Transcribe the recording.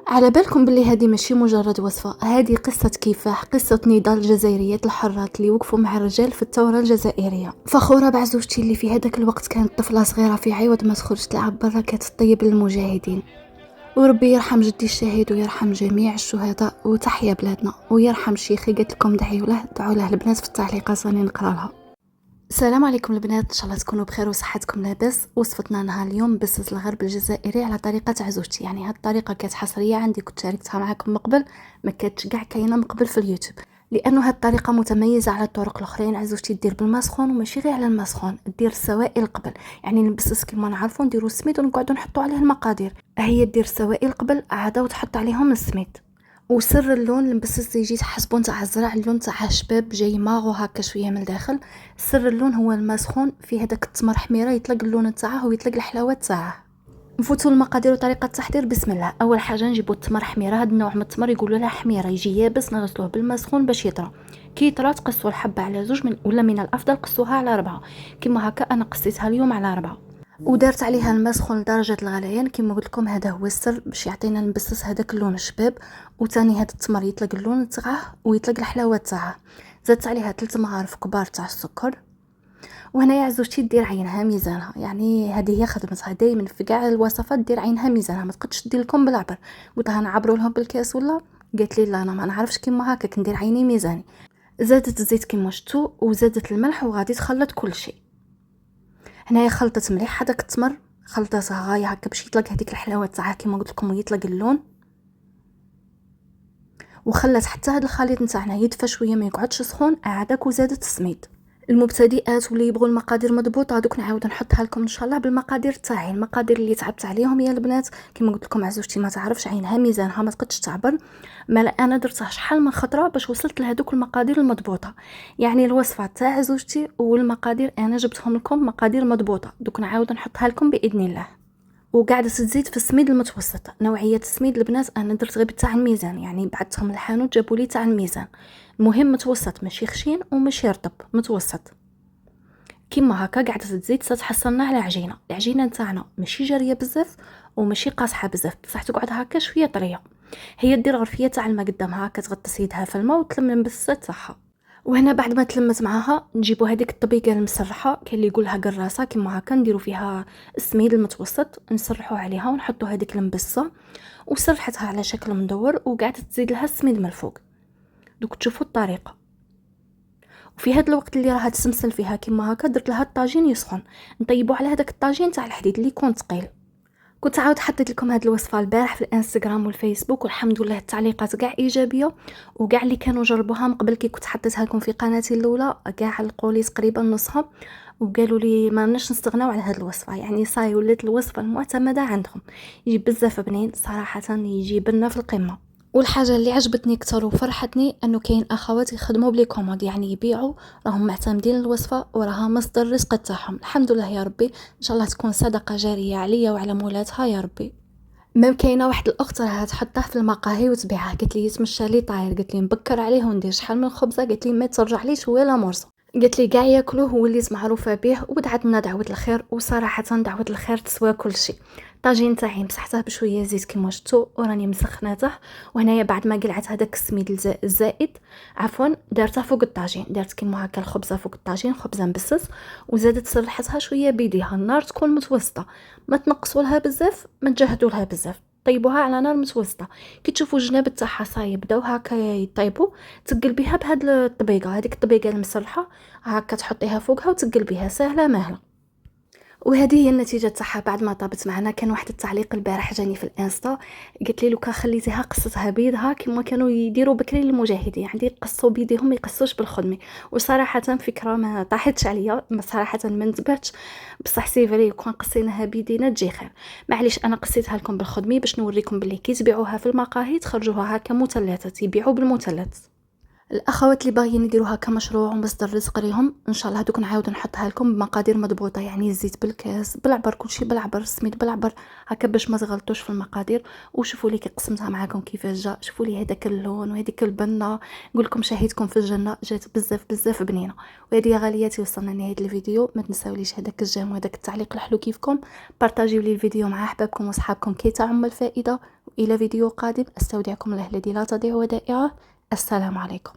على بالكم باللي هذه ماشي مجرد وصفة، هذه قصة كفاح، قصة نضال الجزائريات الحرات اللي وقفوا مع الرجال في الثورة الجزائرية. فخورة بعزوجتي اللي في هذاك الوقت كانت طفلة صغيرة في عوض ما تخرج تلعب برا كتطيب للمجاهدين. وربي يرحم جدي الشهيد ويرحم جميع الشهداء وتحيا بلادنا ويرحم شيخي. قلت لكم دعوا له البنات في التعليقات راني نقرا لها. السلام عليكم البنات، ان شاء الله تكونوا بخير وصحتكم لاباس. وصفتنا نهار اليوم بسس الغرب الجزائري على طريقه عزوجتي، يعني هاد الطريقه كانت حصريه عندي، كنت شاركتها معكم من قبل، ما كانتش كاع كاينه من قبل في اليوتيوب، لانه هاد الطريقه متميزه على الطرق الاخرين. عزوجتي دير بالماء سخون وماشي غير على الماء سخون، دير السوائل قبل، يعني نبسس كيما نعرفوا نديروا السميد ونقعدوا نحطوا عليه المقادير، هي دير السوائل قبل عاده وتحط عليهم السميد. وسر اللون المبسس يجي تحسبون تاع الزرع، اللون تاعها شباب جاي ماغو هكا شويه من الداخل. سر اللون هو الماء سخون فيه هذاك التمر حميره، يطلق اللون تاعه ويطلق الحلاوه تاعه. نفوتوا المقادير وطريقه التحضير. بسم الله. اول حاجه نجيبوا التمر حميره، هذا النوع من التمر يقولوا لها حميره، يجي يابس، نغسلوه بالماء سخون باش يطرى. كي يطرى تقصوا الحبه على زوج ولا من الافضل قصوها على 4 كيما هكا. انا قصيتها اليوم على 4 ودارت عليها الماء سخون لدرجه الغليان. كما قلت لكم هذا هو السر باش يعطينا نبسس هذاك اللون الشباب. وثاني هذا التمر يطلق اللون تاعه ويطلق الحلاوه تاعه. زدت عليها 3 مغارف كبار تاع السكر. وهنا يا عزوجتي دير عينها ميزانها، يعني هذه هي خدمتها دائما في كاع الوصفات، دير عينها ميزانها، ما تقدش تدير لكم بالعبر. قلت لها نعبروا لهم بالكاس ولا؟ قالت لي لا انا ما نعرفش كيما هكا، ندير عيني ميزاني. زادت الزيت كيما شفتوا وزادت الملح وغادي تخلط كل شيء. هنايا خلطت مليح هذاك التمر، خلطتها غايه هكا باش يطلق هذيك الحلاوه تاعها كيما قلت لكم ويطلق اللون. وخلت حتى هذا الخليط نتاعنا يدفى شويه ما يقعدش سخون عادك. وزادت السميد. المبتدئات واللي يبغوا المقادير مضبوطه دوك نعاود نحطها لكم ان شاء الله بالمقادير تاعي. المقادير اللي تعبت عليهم يا البنات كيما قلت لكم عزوجتي ما تعرفش عينها ميزانها، ما تقدش تعبر. ما انا درتها شحال من خطره باش وصلت لهذوك المقادير المضبوطه، يعني الوصفه تاع عزوجتي والمقادير انا جبتهم لكم مقادير مضبوطه، دوك نعاود نحطها لكم باذن الله. وقاعده تزيد في السميد المتوسط. نوعيه السميد البنات انا درت غير تاع الميزان، يعني بعثتهم للحانوت جابوا لي تاع الميزان. المهم متوسط، ماشي خشين وماشي رطب، متوسط كيما هكا. قاعده تزيد تتحصلنا على عجينه. العجينه نتاعنا ماشي جاريه بزاف وماشي قاصحه بزاف، بصح تقعد هكا شويه طريه. هي دير غرفيه تاع الماء قدامها هكا، تغطس يدها في الماء وتلم المبسات تاعها. وهنا بعد ما تلمت معاها نجيبوا هذيك الطبيقه المسرحه، كاين اللي يقولها قراصه كيما هكا، نديروا فيها السميد المتوسط نسرحوا عليها ونحطوا هذيك المبسه. وسرحتها على شكل مدور وقاعده تزيد لها السميد من الفوق. دوك تشوفوا الطريقه. وفي هذا الوقت اللي راها تسمسل فيها كيما هكا درت لها الطاجين يسخن، نطيبوا على هذاك الطاجين تاع الحديد اللي يكون ثقيل. كنت عاود حطيت لكم هذه الوصفه البارح في الانستغرام والفيسبوك، والحمد لله التعليقات كاع ايجابيه، وكاع اللي كانوا جربوها من قبل كي كنت حطيتها لكم في قناتي الاولى كاع علقوا لي تقريبا نصها وقالوا لي ما نش نستغناو على هذه الوصفه، يعني صاي ولات الوصفه المعتمده عندهم. يجي بزاف بنين صراحه، يجي بنا في القمه. والحاجه اللي عجبتني اكثر وفرحتني انه كاين اخوات يخدموا بلي كوموند، يعني يبيعوا، راهم معتمدين الوصفه وراها مصدر الرزق تاعهم. الحمد لله يا ربي، ان شاء الله تكون صدقه جاريه عليا وعلى مولاتها يا ربي. ميم كاينه واحد الاخت راها تحطه في المقاهي وتبيعها، قالت لي يتمشى لي طاير، قالت لي نبكر عليه وندير شحال من خبزه، قالت لي ما ترجع ليش ولا مرصه، قالت لي كاع ياكلوه وليت معروفه به. ودعت لنا دعوه الخير، وصراحه دعوه الخير تسوى كل شيء. الطاجين تاعي مسحته بشويه زيت كيما شفتوا وراني مسخناته. وهنايا بعد ما قلعت هذاك السميد الزائد عفوا دارته فوق الطاجين، دارت كيما هكا الخبزه فوق الطاجين، خبزه مبسس. وزادت سرحتها شويه بيديها، النار تكون متوسطه، ما تنقصوا لها بزاف ما تجهدوا لها بزاف، طيبوها على نار متوسطه. كي تشوفوا الجناب تاعها صايب بداو هكا يطيبوا، تقلبيها بهاد الطبيقه، هذيك الطبيقه المسرحه هكا تحطيها فوقها وتقلبيها سهله ماهله. وهذه هي النتيجه تاعها بعد ما طابت معنا. كان واحد التعليق البارح جاني في الانستا، قلت لي لو كان خليتيها قصتها بيدها كما كانوا يديروا بكري للمجاهدين، يعني يقصوا بيديهم ما يقصوش بالخدمه. وصراحه فكره ما طاحتش عليا، صراحه ما انتبهتش، بصح سي فري كون قصيناها بيدينا تجي خير. معليش انا قصيتها لكم بالخدمه باش نوريكم بلي كي تبيعوها في المقاهي تخرجوها هكا مثلثات، يبيعوا بالمثلث. الاخوات اللي باغيين يديروها كمشروع ومصدر رزق ليهم ان شاء الله دوك نعاود نحطها لكم بمقادير مضبوطه، يعني الزيت بالكاس بالعبر، كلشي بالعبر، السميد بالعبر، هكا باش ما تغلطوش في المقادير. وشوفوا لي كي قسمتها معكم كيفاش جا، شوفوا لي هذاك اللون وهذيك البنه، نقول لكم شهيتكم في الجنه، جات بزاف بنينه. وهذه يا غالياتي وصلنا لنهايه الفيديو. ما تنساوليش هذاك الجيم وهذاك التعليق الحلو كيفكم، بارطاجيو لي الفيديو مع احبابكم واصحابكم كي تعم الفائده. إلى فيديو قادم، أستودعكم الله الذي لا تضيع ودائعه. السلام عليكم.